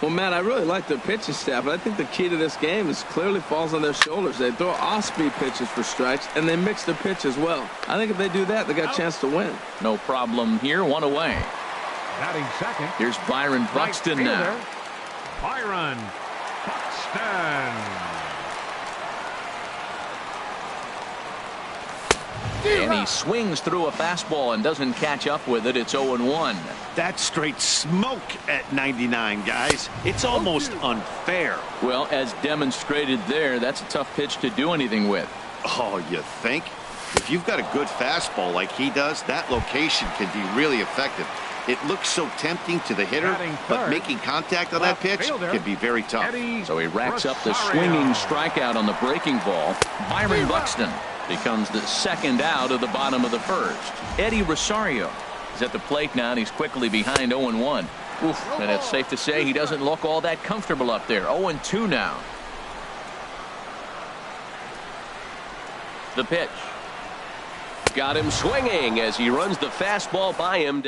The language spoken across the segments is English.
Well, Matt, I really like their pitching staff, but I think the key to this game is clearly falls on their shoulders. They throw off-speed pitches for strikes, and they mix the pitch as well. I think if they do that, they got a chance to win. No problem here. One away. Batting second. Here's Byron Buxton now. Byron Buxton. And he swings through a fastball and doesn't catch up with it. It's 0-1. That's straight smoke at 99, guys. It's almost unfair. Well, as demonstrated there, that's a tough pitch to do anything with. Oh, you think? If you've got a good fastball like he does, that location can be really effective. It looks so tempting to the hitter, but making contact on that pitch can be very tough. So he racks up the swinging strikeout on the breaking ball. Byron Buxton becomes the second out of the bottom of the first. Eddie Rosario is at the plate now, and he's quickly behind 0-1. And it's safe to say he doesn't look all that comfortable up there. 0-2 now. The pitch. Got him swinging as he runs the fastball by him.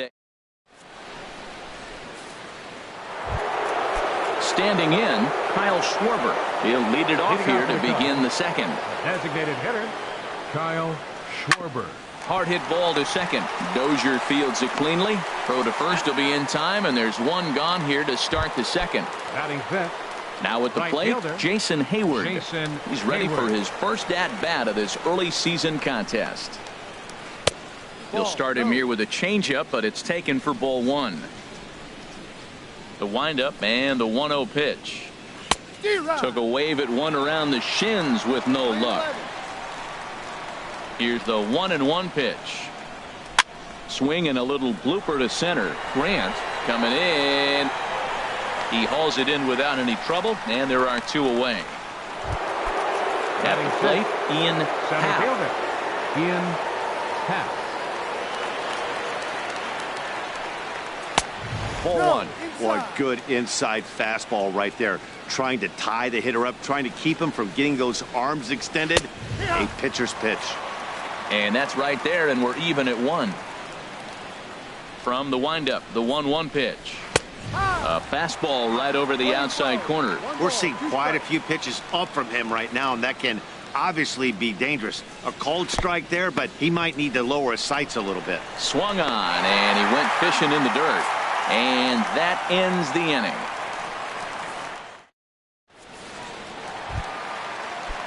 Standing in, Kyle Schwarber. He'll lead it off here to begin the second. Designated hitter, Kyle Schwarber. Hard hit ball to second. Dozier fields it cleanly. Throw to first will be in time, and there's one gone here to start the second. Batting fifth. Now at the plate, Jason Hayward. He's ready for his first at-bat of this early season contest. He'll start him here with a changeup, but it's taken for ball one. The windup and the 1-0 pitch. Took a wave at one around the shins with no luck. Here's the 1-1 pitch. Swing and a little blooper to center. Grant coming in. He hauls it in without any trouble, and there are two away. At the plate, Ian Happ. Ian Happ. Ball one. Boy, good inside fastball right there. Trying to tie the hitter up, trying to keep him from getting those arms extended. A pitcher's pitch. And that's right there, and we're even at one. From the windup, the 1-1 pitch. A fastball right over the outside corner. We're seeing quite a few pitches up from him right now, and that can obviously be dangerous. A cold strike there, but he might need to lower his sights a little bit. Swung on, and he went fishing in the dirt. And that ends the inning.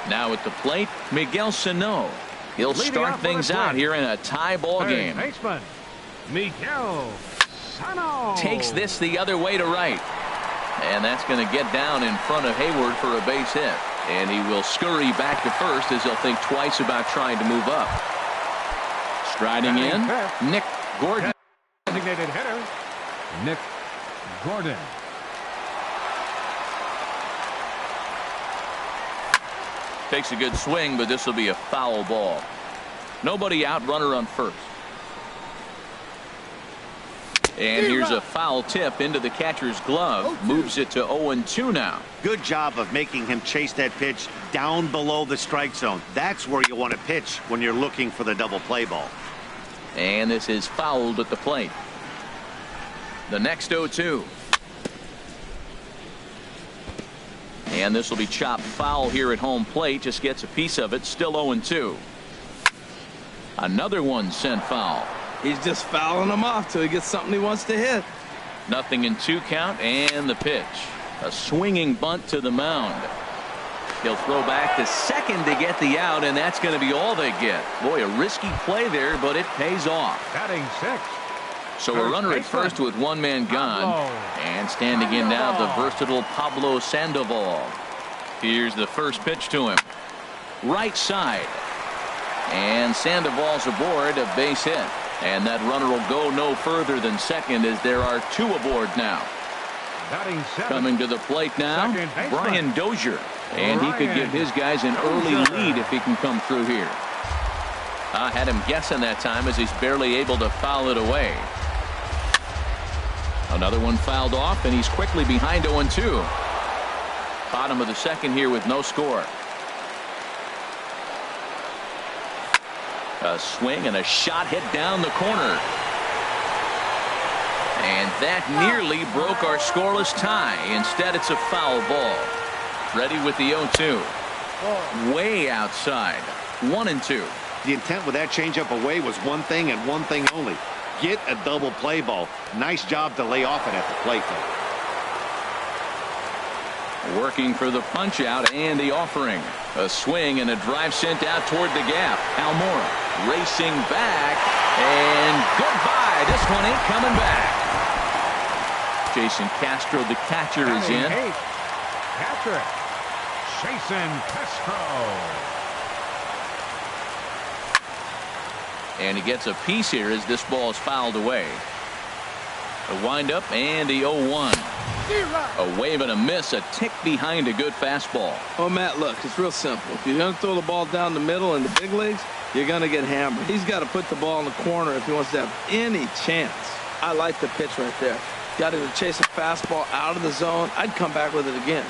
Now at the plate, Miguel Sano. He'll start things out here in a tie ball game. Baseman Miguel Sano takes this the other way to right. And that's going to get down in front of Hayward for a base hit. And he will scurry back to first as he'll think twice about trying to move up. Striding in, Nick Gordon. Designated hitter, Nick Gordon. Takes a good swing, but this will be a foul ball. Nobody out, runner on first. And here's a foul tip into the catcher's glove. Moves it to 0-2 now. Good job of making him chase that pitch down below the strike zone. That's where you want to pitch when you're looking for the double play ball. And this is fouled at the plate. The next 0-2. And this will be chopped foul here at home plate. Just gets a piece of it. Still 0-2. Another one sent foul. He's just fouling them off till he gets something he wants to hit. Nothing in 2 count, and the pitch. A swinging bunt to the mound. He'll throw back to second to get the out, and that's going to be all they get. Boy, a risky play there, but it pays off. Batting sixth. So a runner at first with one man gone. And standing in now, the versatile Pablo Sandoval. Here's the first pitch to him. Right side. And Sandoval's aboard, a base hit. And that runner will go no further than second as there are 2 aboard now. Coming to the plate now, Brian Dozier. And he could give his guys an early lead if he can come through here. I had him guessing that time as he's barely able to foul it away. Another one fouled off, and he's quickly behind 0-2. Bottom of the second here with no score. A swing and a shot hit down the corner. And that nearly broke our scoreless tie. Instead, it's a foul ball. Ready with the 0-2. Way outside. 1-2. The intent with that changeup away was one thing and one thing only. Get a double play ball. Nice job to lay off it at the plate, though. Working for the punch out and the offering. A swing and a drive sent out toward the gap. Almora racing back. And goodbye. This one ain't coming back. Jason Castro, the catcher, is in. Catcher, Jason Castro. And he gets a piece here as this ball is fouled away. A windup and the 0-1. A wave and a miss, a tick behind a good fastball. Oh, Matt, look, it's real simple. If you're going to throw the ball down the middle in the big leagues, you're going to get hammered. He's got to put the ball in the corner if he wants to have any chance. I like the pitch right there. Got to chase a fastball out of the zone. I'd come back with it again.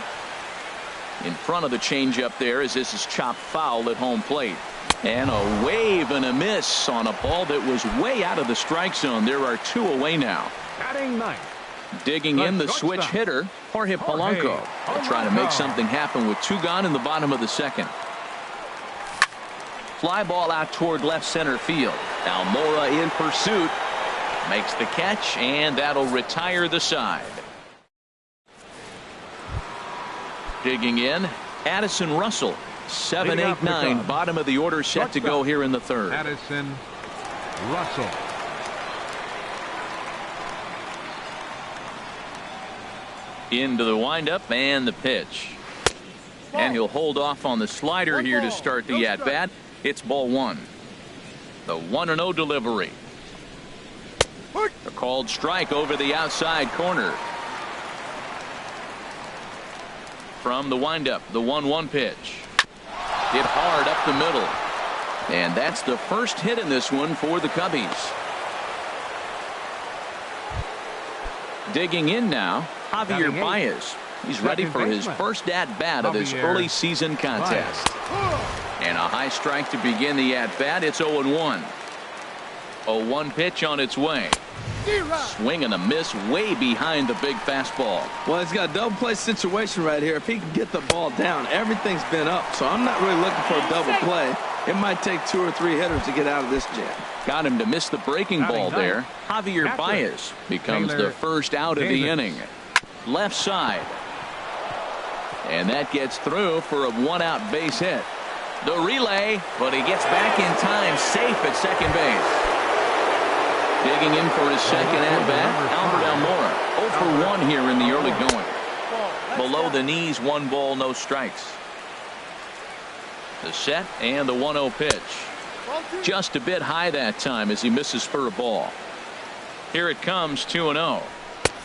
In front of the changeup there as this is chopped foul at home plate. And a wave and a miss on a ball that was way out of the strike zone. There are 2 away now. Batting ninth. Digging in the switch hitter, Jorge Polanco. They'll try to make something happen with 2 gone in the bottom of the second. Fly ball out toward left center field. Almora in pursuit. Makes the catch, and that'll retire the side. Digging in, Addison Russell. 7, 8, 9, bottom of the order set to go here in the third. Addison Russell. Into the windup and the pitch. And he'll hold off on the slider here to start the at-bat. It's ball 1. The 1-0 delivery. A called strike over the outside corner. From the windup, the 1-1 pitch. Hit hard up the middle. And that's the first hit in this one for the Cubbies. Digging in now, Javier Baez. He's ready for his first at-bat of this early season contest. And a high strike to begin the at-bat. It's 0-1. 0-1 pitch on its way. Swing and a miss way behind the big fastball. Well, he's got a double play situation right here. If he can get the ball down, everything's been up. So I'm not really looking for a double play. It might take 2 or 3 hitters to get out of this jam. Got him to miss the breaking ball there. Javier Baez becomes the first out of the inning. Left side. And that gets through for a 1-out base hit. The relay, but he gets back in time, safe at second base. Digging in for his second at-bat, Albert Almora. 0 for 1 here in the early going. Below the knees, 1 ball, no strikes. The set and the 1-0 pitch. Just a bit high that time as he misses for a ball. Here it comes, 2-0.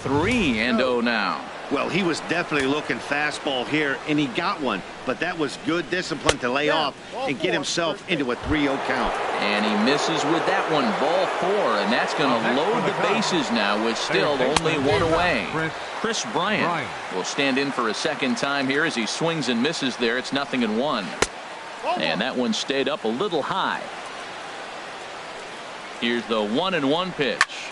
3-0 now. Well, he was definitely looking fastball here, and he got one. But that was good discipline to lay off and get himself into a 3-0 count. And he misses with that one, ball 4, and that's going to load the bases now with still only 1 away. Chris Bryant will stand in for a second time here as he swings and misses there. It's 0-1. And that one stayed up a little high. Here's the 1-1 pitch.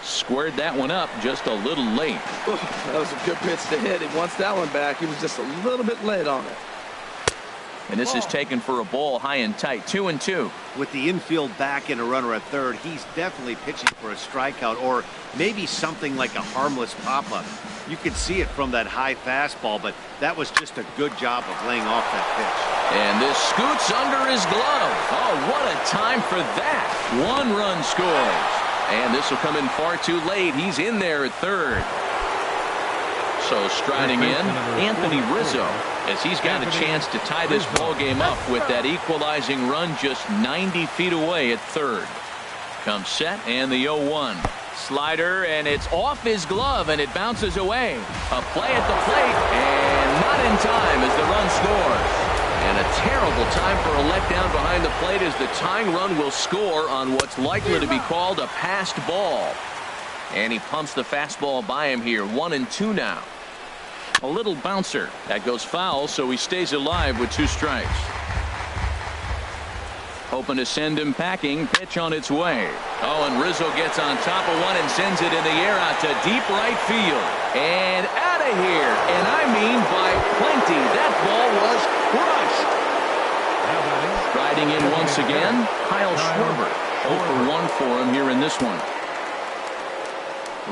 Squared that one up just a little late. That was a good pitch to hit. He wants that one back. He was just a little bit late on it. And this is taken for a ball high and tight. 2-2. With the infield back and a runner at third, he's definitely pitching for a strikeout or maybe something like a harmless pop-up. You could see it from that high fastball, but that was just a good job of laying off that pitch. And this scoots under his glove. Oh, what a time for that. 1 run scores. And this will come in far too late. He's in there at third. So striding in, Anthony Rizzo, as he's got a chance to tie this ball game up with that equalizing run just 90 feet away at third. Comes set and the 0-1. Slider, and it's off his glove, and it bounces away. A play at the plate, and not in time as the run scores. And a terrible time for a letdown behind the plate as the tying run will score on what's likely to be called a passed ball. And he pumps the fastball by him here. 1-2 now. A little bouncer. That goes foul, so he stays alive with 2 strikes. Hoping to send him packing. Pitch on its way. Oh, and Rizzo gets on top of one and sends it in the air out to deep right field. And out of here. And I mean by plenty. That ball was crushed. Riding in once again, Kyle Schwarber. 0 for 1 for him here in this one.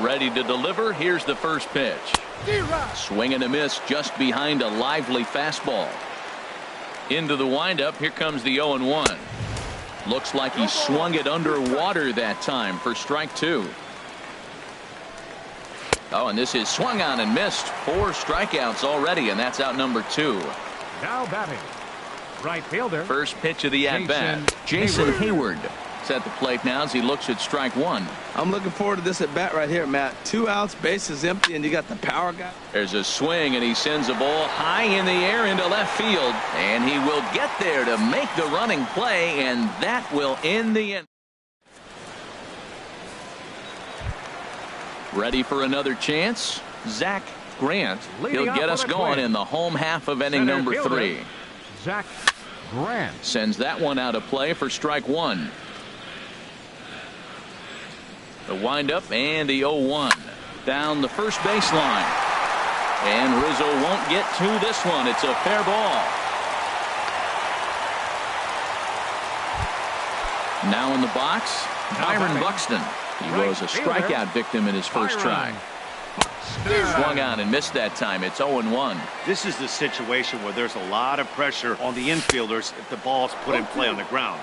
Ready to deliver. Here's the first pitch. Swing and a miss just behind a lively fastball. Into the windup. Here comes the 0-1. Looks like he swung it underwater that time for strike 2. Oh, and this is swung on and missed. 4 strikeouts already, and that's out number 2. Now batting, right fielder. First pitch of the at-bat. Jason Hayward is at the plate now as he looks at strike 1. I'm looking forward to this at bat right here, Matt. 2 outs, bases empty, and you got the power guy. There's a swing, and he sends a ball high in the air into left field, and he will get there to make the running play, and that will end the inning. Ready for another chance? Zach Grant. He'll get us going in the home half of inning number 3. Zach Grant sends that one out of play for strike 1. The windup and the 0-1 down the first baseline, and Rizzo won't get to this one. It's a fair ball. Now in the box, Byron Buxton. He was a strikeout victim in his first try. Swung on and missed that time. It's 0-1. This is the situation where there's a lot of pressure on the infielders if the ball's put in play on the ground.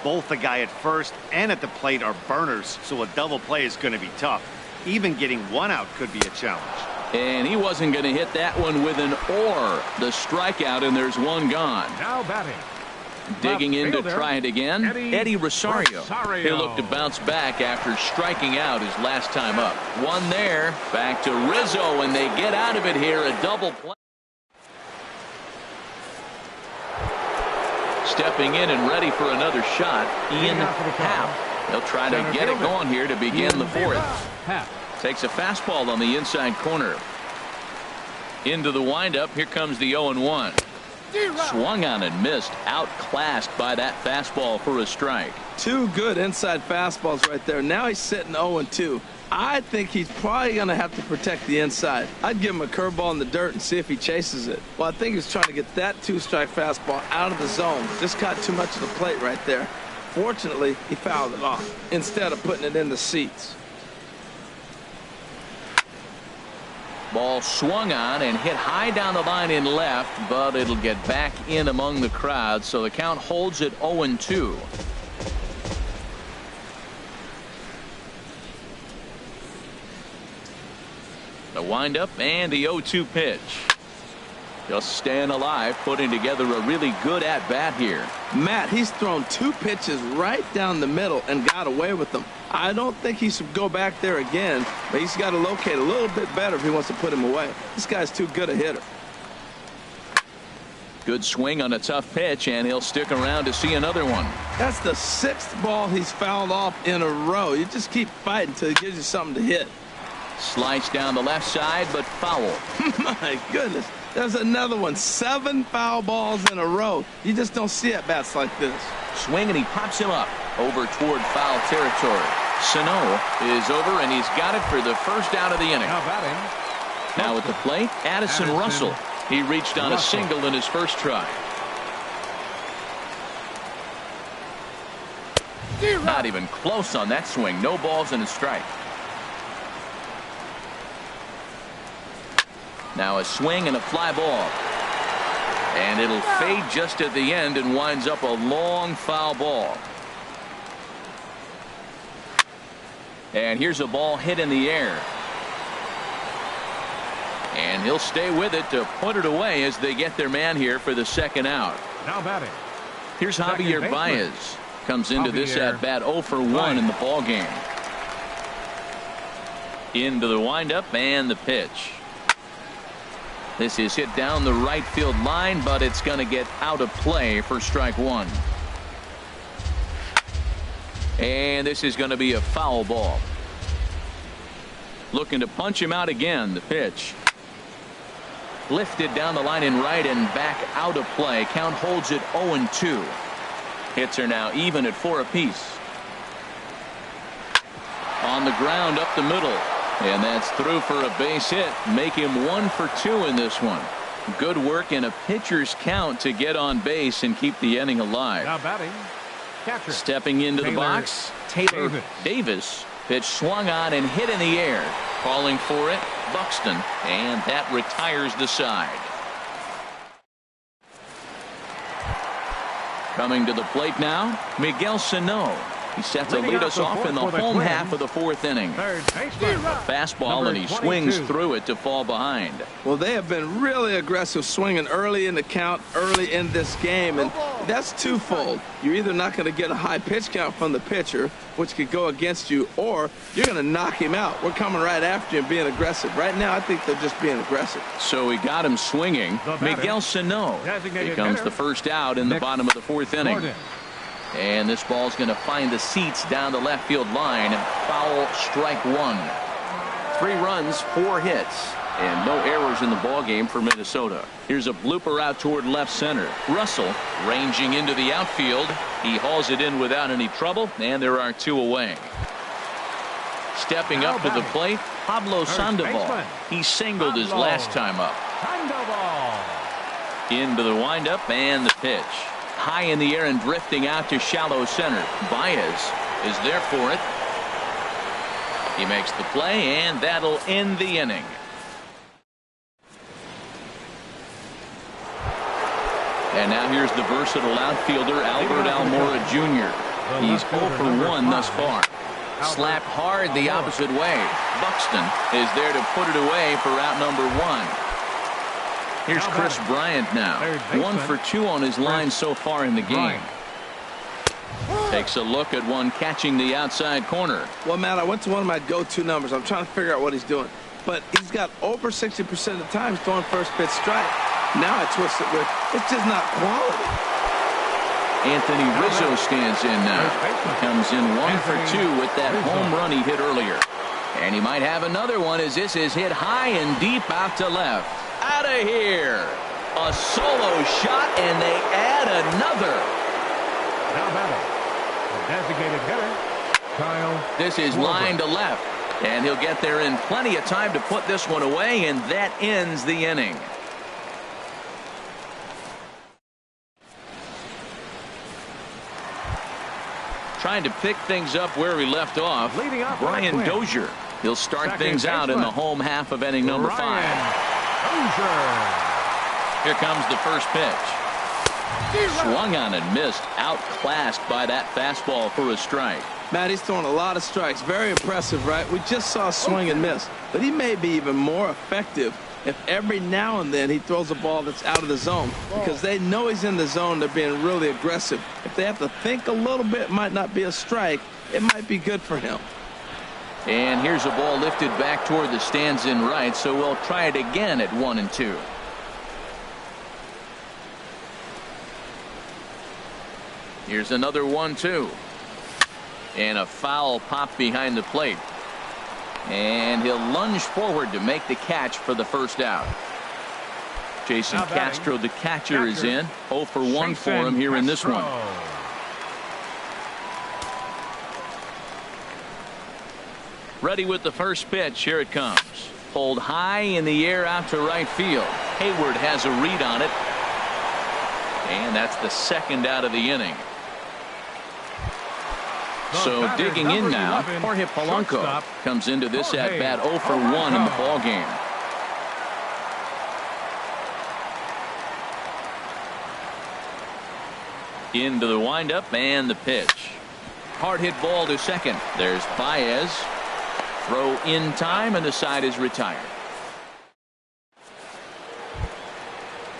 Both the guy at first and at the plate are burners, so a double play is going to be tough. Even getting 1 out could be a challenge. And he wasn't going to hit that one with an or. The strikeout, and there's 1 gone. now batting. Digging in to fielder, try it again, Eddie Rosario. Rosario. He'll look to bounce back after striking out his last time up. 1 there. Back to Rizzo, and they get out of it here. A double play. Stepping in and ready for another shot, Ian Happ. He'll try to get it going here to begin the 4th. Takes a fastball on the inside corner. Into the windup. Here comes the 0-1. Swung on and missed. Outclassed by that fastball for a strike. 2 good inside fastballs right there. Now he's sitting 0-2. I think he's probably going to have to protect the inside. I'd give him a curveball in the dirt and see if he chases it. Well, I think he's trying to get that 2-strike fastball out of the zone. Just caught too much of the plate right there. Fortunately, he fouled it off instead of putting it in the seats. Ball swung on and hit high down the line in left, but it'll get back in among the crowd, so the count holds at 0-2. The windup and the 0-2 pitch. Just staying alive, putting together a really good at-bat here. Matt, he's thrown 2 pitches right down the middle and got away with them. I don't think he should go back there again, but he's got to locate a little bit better if he wants to put him away. This guy's too good a hitter. Good swing on a tough pitch, and he'll stick around to see another one. That's the 6th ball he's fouled off in a row. You just keep fighting until he gives you something to hit. Sliced down the left side, but foul. My goodness. There's another one. 7 foul balls in a row. You just don't see at-bats like this. Swing, and he pops him up over toward foul territory. Sano is over, and he's got it for the first out of the inning. Now batting. Now at the plate, Addison Russell. He reached on a single in his first try. Not even close on that swing. No balls and a strike. Now a swing and a fly ball. And it'll fade just at the end and winds up a long foul ball. And here's a ball hit in the air. And he'll stay with it to put it away as they get their man here for the 2nd out. Now batting. Here's Javier Baez. Comes into this at bat 0 for 1 in the ball game. Into the windup and the pitch. This is hit down the right field line, but it's going to get out of play for strike 1. And this is going to be a foul ball. Looking to punch him out again. The pitch. Lifted down the line in right and back out of play. Count holds it 0-2. Hits are now even at 4 apiece. On the ground up the middle. And that's through for a base hit. Make him 1 for 2 in this one. Good work in a pitcher's count to get on base and keep the inning alive. Now batting, catcher. Stepping into the box, Taylor Davis. Pitch swung on and hit in the air. Calling for it, Buxton. And that retires the side. Coming to the plate now, Miguel Sano. He's set to lead us off in the home half of the 4th inning. Fastball, and he swings through it to fall behind. Well, they have been really aggressive swinging early in the count, early in this game, and that's twofold. You're either not going to get a high pitch count from the pitcher, which could go against you, or you're going to knock him out. We're coming right after you and being aggressive. Right now, I think they're just being aggressive. So he got him swinging. Miguel Sano becomes the first out in the bottom of the 4th inning. And this ball's going to find the seats down the left field line. Foul, strike 1. 3 runs, 4 hits, and no errors in the ball game for Minnesota. Here's a blooper out toward left center. Russell ranging into the outfield. He hauls it in without any trouble, and there are 2 away. Stepping up to the plate, Pablo Sandoval. He singled his last time up. Into the windup and the pitch. High in the air and drifting out to shallow center. Baez is there for it. He makes the play, and that'll end the inning. And now here's the versatile outfielder Albert Almora Jr. He's 0 for 1 thus far. Slapped hard the opposite way. Buxton is there to put it away for out number 1. Here's Chris Bryant now. 1 for 2 on his line so far in the game. Takes a look at one catching the outside corner. Well, Matt, I went to one of my go-to numbers. I'm trying to figure out what he's doing. But he's got over 60% of the time throwing first pitch strike. Now I twist it with, it's just not quality. Anthony Rizzo stands in now. He comes in 1 for 2 with that home run he hit earlier. And he might have another one as this is hit high and deep out to left. Out of here. A solo shot, and they add another. Now batting, the designated hitter, Kyle. This is line to left, and he'll get there in plenty of time to put this one away, and that ends the inning. Trying to pick things up where we left off, Brian Dozier. He'll start things out in the home half of inning number 5. Here comes the first pitch. Swung on and missed. Outclassed by that fastball for a strike. Matt, he's throwing a lot of strikes. Very impressive, right? We just saw a swing and miss. But he may be even more effective if every now and then he throws a ball that's out of the zone. Because they know he's in the zone. They're being really aggressive. If they have to think a little bit, it might not be a strike. It might be good for him. And here's a ball lifted back toward the stands in right, so we'll try it again at 1 and 2. Here's another 1-2. And a foul pop behind the plate. And he'll lunge forward to make the catch for the first out. Jason Castro, the catcher, is in. 0 for 1 for him here in this one. Ready with the first pitch. Here it comes. Pulled high in the air out to right field. Hayward has a read on it. And that's the second out of the inning. So digging in now, Jorge Polanco comes into this at bat 0 for 1 in the ball game. Into the windup and the pitch. Hard hit ball to second. There's Baez. Throw in time, and the side is retired.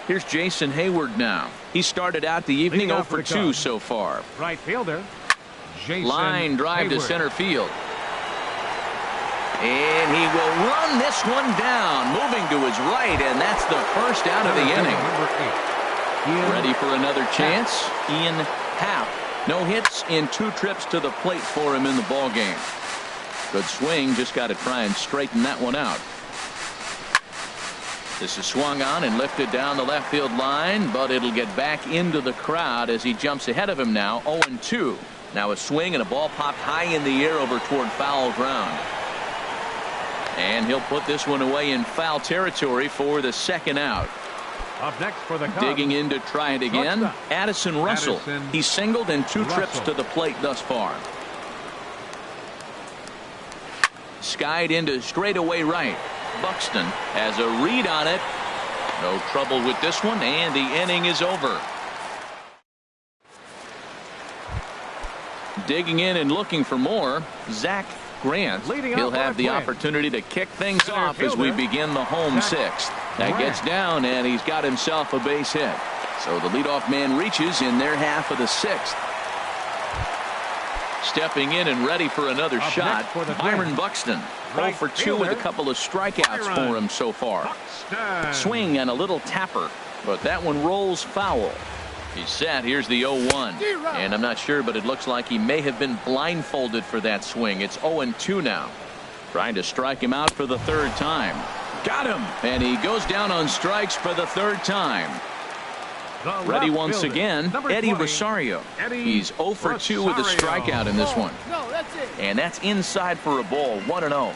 Here's Jason Hayward now. He started out the evening 0 for 2 so far. Right fielder, Jason Line drive Hayward. to center field. And he will run this one down, moving to his right, and that's the first out of the inning. Ready for another chance? Ian Happ. No hits in 2 trips to the plate for him in the ball game. Good swing, just got to try and straighten that one out. This is swung on and lifted down the left field line, but it'll get back into the crowd as he jumps ahead of him now. 0-2. Now a swing and a ball popped high in the air over toward foul ground. And he'll put this one away in foul territory for the second out. Up next for the Cubs. Digging in to try it again, Addison Russell. Addison He's singled in 2 trips Russell. to the plate thus far. Skied into straightaway right. Buxton has a read on it. No trouble with this one, and the inning is over. Digging in and looking for more, Zach Grant. He'll have the opportunity to kick things off as we begin the home sixth. That gets down, and he's got himself a base hit. So the leadoff man reaches in their half of the sixth. Stepping in and ready for another shot, Byron Buxton. 0 for 2 with a couple of strikeouts for him so far. Swing and a little tapper, but that one rolls foul. He's set. Here's the 0-1. And I'm not sure, but it looks like he may have been blindfolded for that swing. It's 0-2 now. Trying to strike him out for the 3rd time. Got him. And he goes down on strikes for the 3rd time. Ready once again, Eddie Rosario. He's 0 for 2 with a strikeout in this one. And that's inside for a ball. 1-0.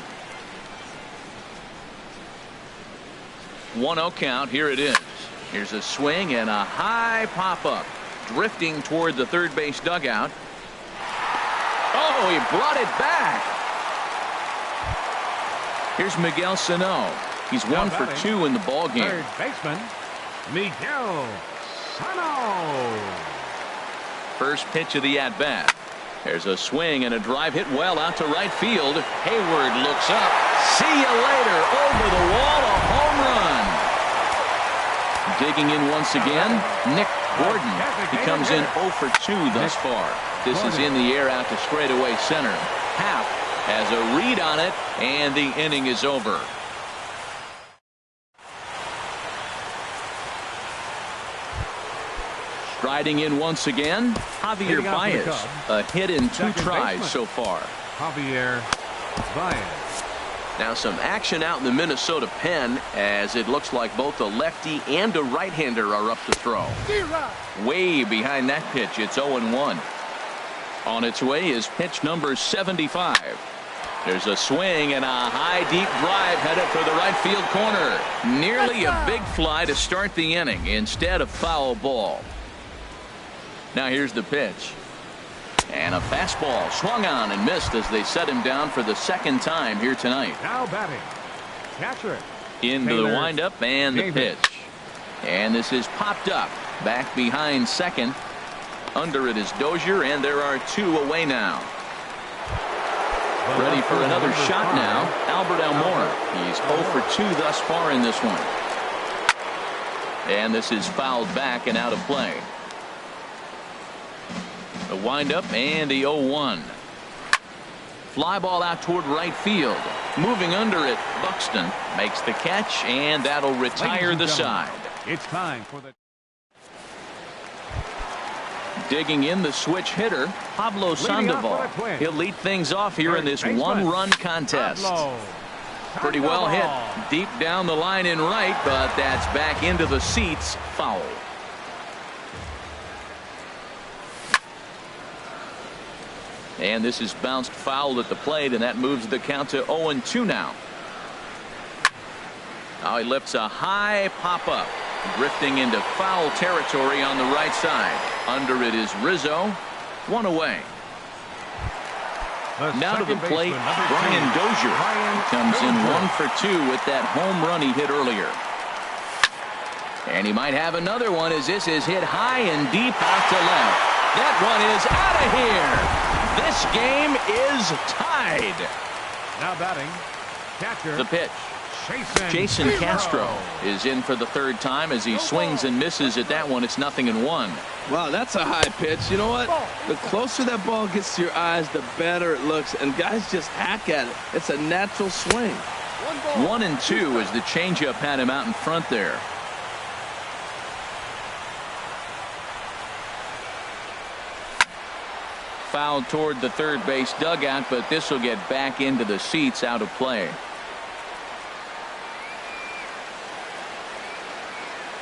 1-0 count. Here it is. Here's a swing and a high pop-up. Drifting toward the third base dugout. Oh, he brought it back. Here's Miguel Sano. He's 1 for 2 in the ball game. Third baseman, Miguel Sano. First pitch of the at-bat. There's a swing and a drive hit well out to right field. Hayward looks up. See you later. Over the wall, a home run. Digging in once again, Nick Gordon. He comes in 0 for 2 thus far. This is in the air out to straightaway center. Happ has a read on it, and the inning is over. Striding in once again, Javier Baez. A hit in 2 tries so far. Javier Baez. Now some action out in the Minnesota pen, as it looks like both a lefty and a right-hander are up to throw. Way behind that pitch, it's 0-1. On its way is pitch number 75. There's a swing and a high deep drive headed for the right field corner. Nearly a big fly to start the inning instead of foul ball. Now here's the pitch. And a fastball swung on and missed as they set him down for the 2nd time here tonight. Now batting, catcher. Into the windup and the pitch. And this is popped up. Back behind second. Under it is Dozier, and there are 2 away now. Ready for another shot now, Albert Almora. He's 0 for 2 thus far in this one. And this is fouled back and out of play. The windup and the 0-1. Fly ball out toward right field. Moving under it, Buxton makes the catch, and that'll retire the side. It's time for the Digging in, the switch hitter, Pablo Sandoval. He'll lead things off here in this 1-run contest. Pretty well hit deep down the line in right, but that's back into the seats. Foul. And this is bounced foul at the plate, and that moves the count to 0-2 now. Now he lifts a high pop-up, drifting into foul territory on the right side. Under it is Rizzo. 1 away. Now to the plate, Brian Dozier. Comes in 1 for 2 with that home run he hit earlier. And he might have another one as this is hit high and deep out to left. That one is out of here. This game is tied. Now batting, catcher. The pitch. Jason Castro is in for the 3rd time as he swings and misses at that one. It's 0-1. Wow, that's a high pitch. You know what? The closer that ball gets to your eyes, the better it looks. And guys just hack at it. It's a natural swing. 1-2 as the changeup had him out in front there. Fouled toward the third base dugout, but this will get back into the seats out of play.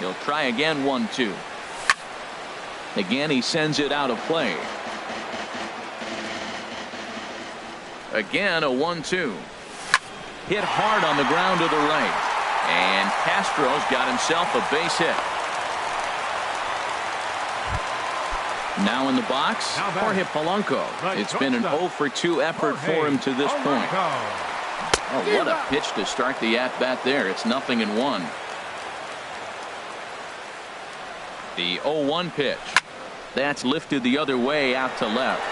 He'll try again, 1-2. Again, he sends it out of play. Again, a 1-2. Hit hard on the ground to the right. And Castro's got himself a base hit. Now in the box, Jorge Polanco. It's been an 0-for-2 effort for him to this point. Oh, what a pitch to start the at-bat there. It's 0-1. The 0-1 pitch. That's lifted the other way out to left.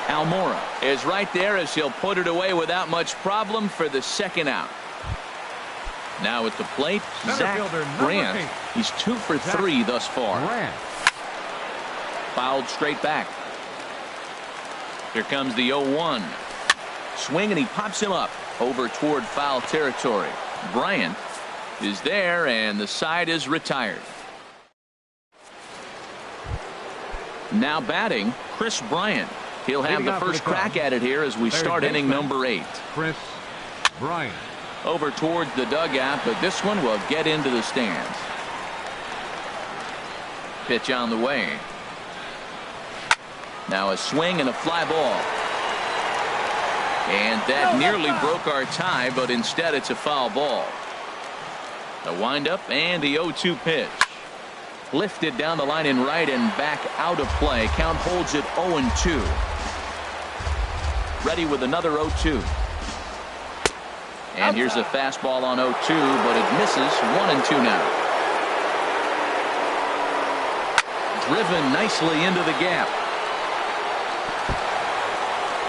Almora is right there as he'll put it away without much problem for the second out. Now at the plate, Zach Grant. He's 2 for 3 thus far. Fouled straight back. Here comes the 0-1. Swing, and he pops him up over toward foul territory. Bryant is there, and the side is retired. Now batting, Chris Bryant. He'll have the first crack at it here as we start inning number 8. Chris Bryant. Over towards the dugout, but this one will get into the stands. Pitch on the way. Now a swing and a fly ball. And that nearly broke our tie, but instead it's a foul ball. The windup and the 0-2 pitch. Lifted down the line in right and back out of play. Count holds it 0-2. Ready with another 0-2. And here's a fastball on 0-2, but it misses. 1-2 now. Driven nicely into the gap.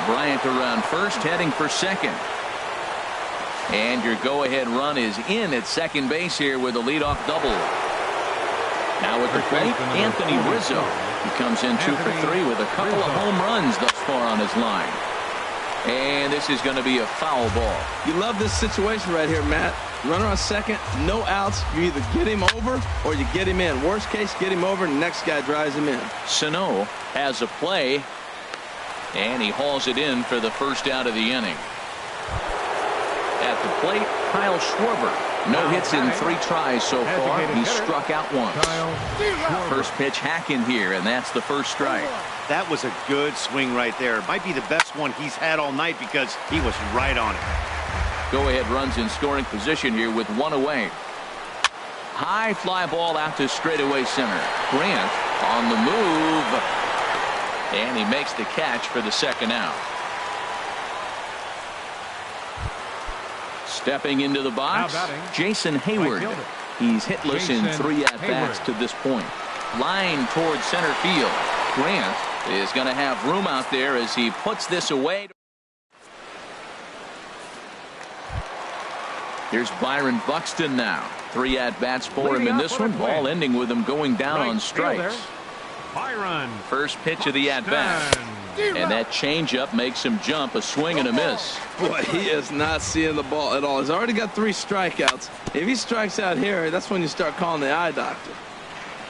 Bryant around first, heading for second. And your go-ahead run is in at second base here with a leadoff double. Now at the plate, Anthony Rizzo. He comes in 2 for 3 with a couple of home runs thus far on his line. And this is going to be a foul ball. You love this situation right here, Matt. Runner on second, no outs. You either get him over or you get him in. Worst case, get him over, and the next guy drives him in. Sano has a play, and he hauls it in for the first out of the inning. At the plate, Kyle Schwarber. No hits in 3 tries so far. He's struck out once. First pitch hacking here, and that's the first strike. That was a good swing right there. Might be the best one he's had all night because he was right on it. Go-ahead runs in scoring position here with 1 away. High fly ball out to straightaway center. Grant on the move, and he makes the catch for the second out. Stepping into the box, Jason Hayward. He's hitless in 3 at-bats to this point. Line towards center field. Grant is going to have room out there as he puts this away. Here's Byron Buxton now. 3 at-bats for him in this one. Ball ending with him going down on strikes. First pitch of the at-bat. And that changeup makes him jump. A swing and a miss. Boy, he is not seeing the ball at all. He's already got 3 strikeouts. If he strikes out here, that's when you start calling the eye doctor.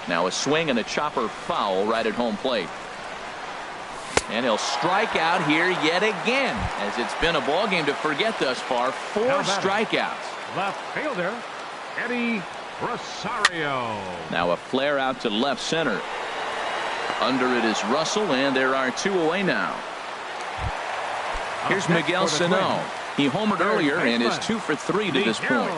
Now a swing and a chopper foul right at home plate. And he'll strike out here yet again, as it's been a ball game to forget thus far. 4 strikeouts. Left fielder, Eddie Rosario. Now a flare out to left center. Under it is Russell, and there are 2 away now. Here's Miguel Sano. He homered earlier and is 2 for 3 to this point.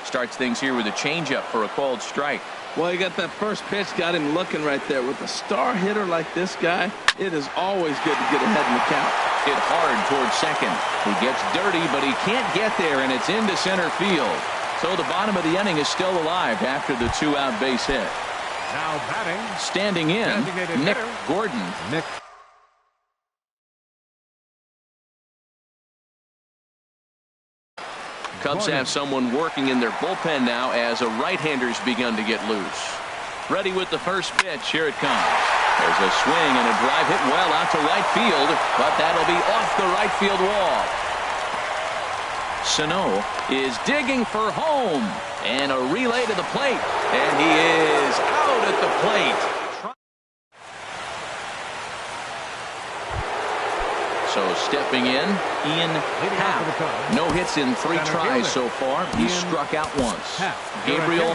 Starts things here with a changeup for a called strike. Well, you got that first pitch, got him looking right there. With a star hitter like this guy, it is always good to get ahead in the count. Hit hard towards second. He gets dirty, but he can't get there, and it's into center field. So the bottom of the inning is still alive after the 2-out base hit. Now batting, standing in, Nick Gordon. Cubs have someone working in their bullpen now as a right-hander's begun to get loose. Ready with the first pitch. Here it comes. There's a swing and a drive hit well out to right field, but that'll be off the right field wall. Sano is digging for home, and a relay to the plate, and he is out at the plate. So Stepping in, Ian Happ. No hits in 3 tries so far. He's struck out once. Gabriel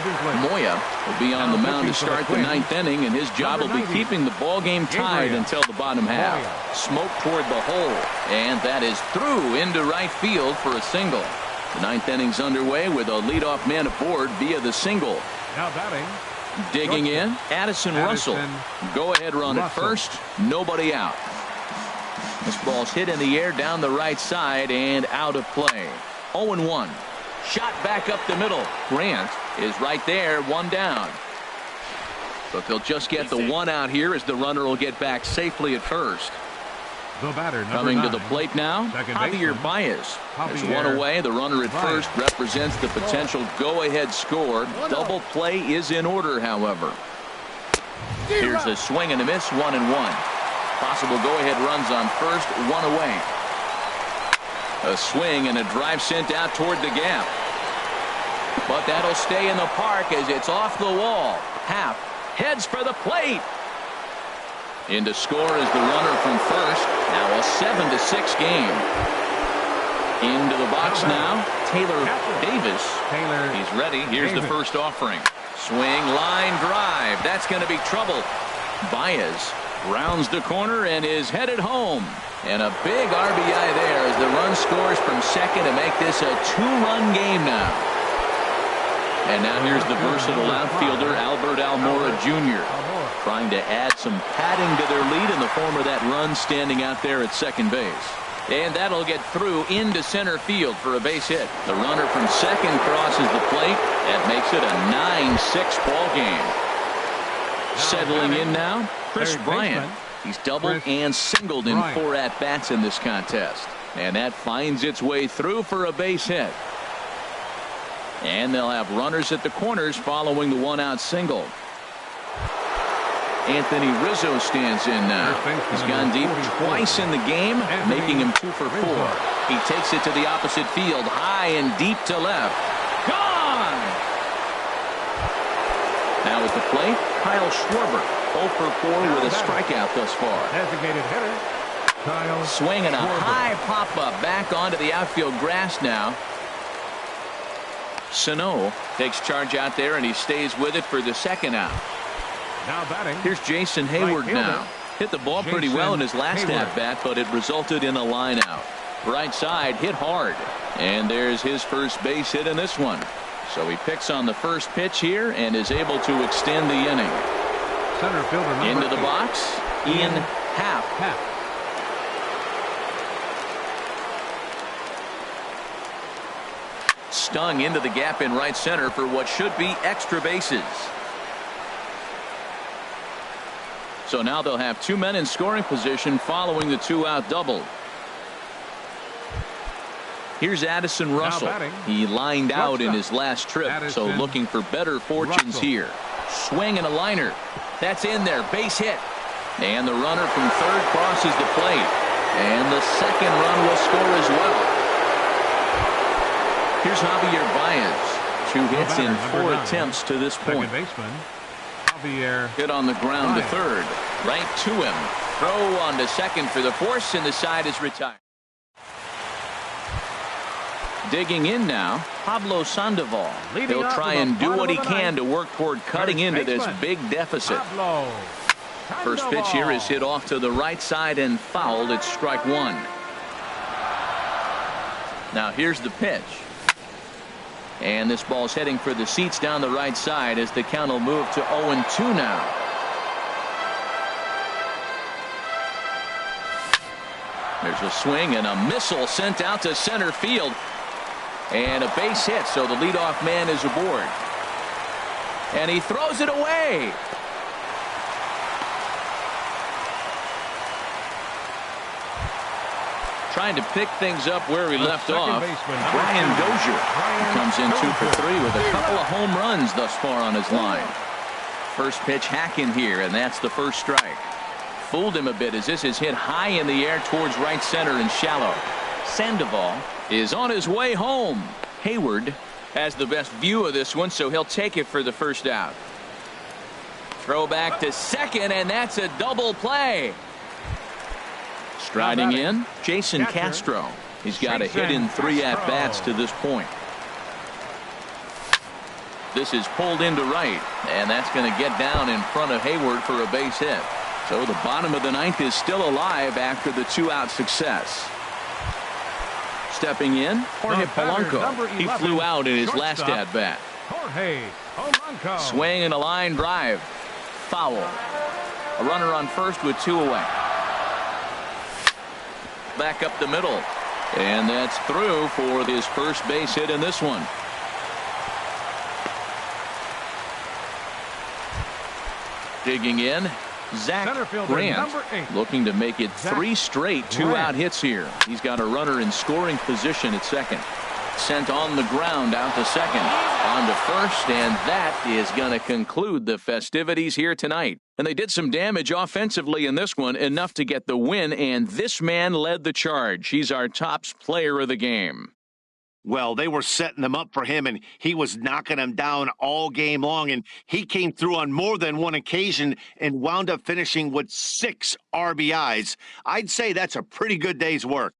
Moya will be on the mound to start the 9th inning, and his job will be keeping the ball game tied until the bottom half. Smoke toward the hole, and that is through into right field for a single. The 9th inning's underway with a leadoff man aboard via the single. Now batting. Digging in, Addison Russell. Go-ahead run at first, nobody out. This ball's hit in the air down the right side and out of play. 0-1. Shot back up the middle. Grant is right there, 1 down. But they'll just get the 1 out here as the runner will get back safely at first. The batter, coming to the plate now, Javier Baez. There's 1 away. The runner at first represents the potential go-ahead score. Double play is in order, however. Here's a swing and a miss, 1-1. Possible go-ahead runs on first, 1 away. A swing and a drive sent out toward the gap. But that'll stay in the park as it's off the wall. Happ heads for the plate. In to score is the runner from first. Now a 7-6 game. Into the box now, Taylor Davis. He's ready. Here's the first offering. Swing, line drive. That's going to be trouble. Baez rounds the corner and is headed home. And a big RBI there as the run scores from second to make this a 2-run game now. And now here's the versatile outfielder Albert Almora Jr. trying to add some padding to their lead in the form of that run standing out there at second base. And that'll get through into center field for a base hit. The runner from second crosses the plate. That makes it a 9-6 ball game. Settling in now, Chris Bryant. He's doubled and singled in 4 at-bats in this contest. And that finds its way through for a base hit. And they'll have runners at the corners following the 1-out single. Anthony Rizzo stands in now. He's gone deep twice in the game, making him 2 for 4. He takes it to the opposite field, high and deep to left. Gone! Now at the plate, Kyle Schwarber, 0 for 4 with a strikeout thus far. Designated hitter, Kyle swinging a Schwarber. high pop-up back onto the outfield grass now. Sano takes charge out there, and he stays with it for the 2nd out. Now batting. Here's Jason Hayward now. Hit the ball pretty well in his last at-bat, but it resulted in a line out. Right side hit hard. And there's his first base hit in this one. So he picks on the first pitch here and is able to extend the inning. Center fielder into the box, Ian Happ. Stung into the gap in right center for what should be extra bases. So now they'll have 2 men in scoring position following the 2-out double. Here's Addison Russell. He lined out in his last trip, so looking for better fortunes here. Swing and a liner. That's in there. Base hit. And the runner from third crosses the plate. And the 2nd run will score as well. Here's Javier Baez. 2 hits in 4 attempts to this point. Hit on the ground to third. Right to him. Throw on to second for the force, and the side is retired. Digging in now, Pablo Sandoval. He'll try and do what he can to work toward cutting into this big deficit. First pitch here is hit off to the right side and fouled. It's strike 1. Now here's the pitch. And this ball's heading for the seats down the right side as the count will move to 0-2 now. There's a swing and a missile sent out to center field. And a base hit, so the leadoff man is aboard. And he throws it away. Trying to pick things up where he left off. Brian Dozier comes in 2 for 3 with a couple of home runs thus far on his line. First pitch hacking here, and that's the first strike. Fooled him a bit as this is hit high in the air towards right center and shallow. Sandoval is on his way home. Hayward has the best view of this one, so he'll take it for the first out. Throw back to second, and that's a double play. Striding in, Jason Castro. He's got a hit in 3 at-bats to this point. This is pulled into right, and that's going to get down in front of Hayward for a base hit. So the bottom of the 9th is still alive after the 2-out success. Stepping in, Jorge Polanco. He flew out in his last at-bat. Swing and a line drive. Foul. A runner on first with 2 away. Back up the middle. And that's through for his first base hit in this one. Digging in, Zach Grant, looking to make it 3 straight 2-out hits here. He's got a runner in scoring position at second. Sent on the ground out to second. On to first, and that is going to conclude the festivities here tonight. And they did some damage offensively in this one, enough to get the win, and this man led the charge. He's our top player of the game. Well, they were setting them up for him, and he was knocking them down all game long, and he came through on more than one occasion and wound up finishing with 6 RBIs. I'd say that's a pretty good day's work.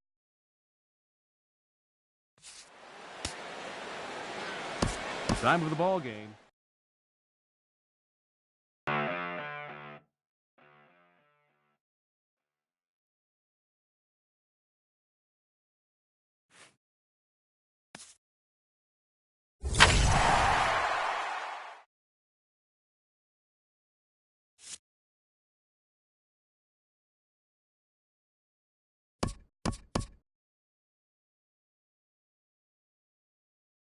Time of the ball game.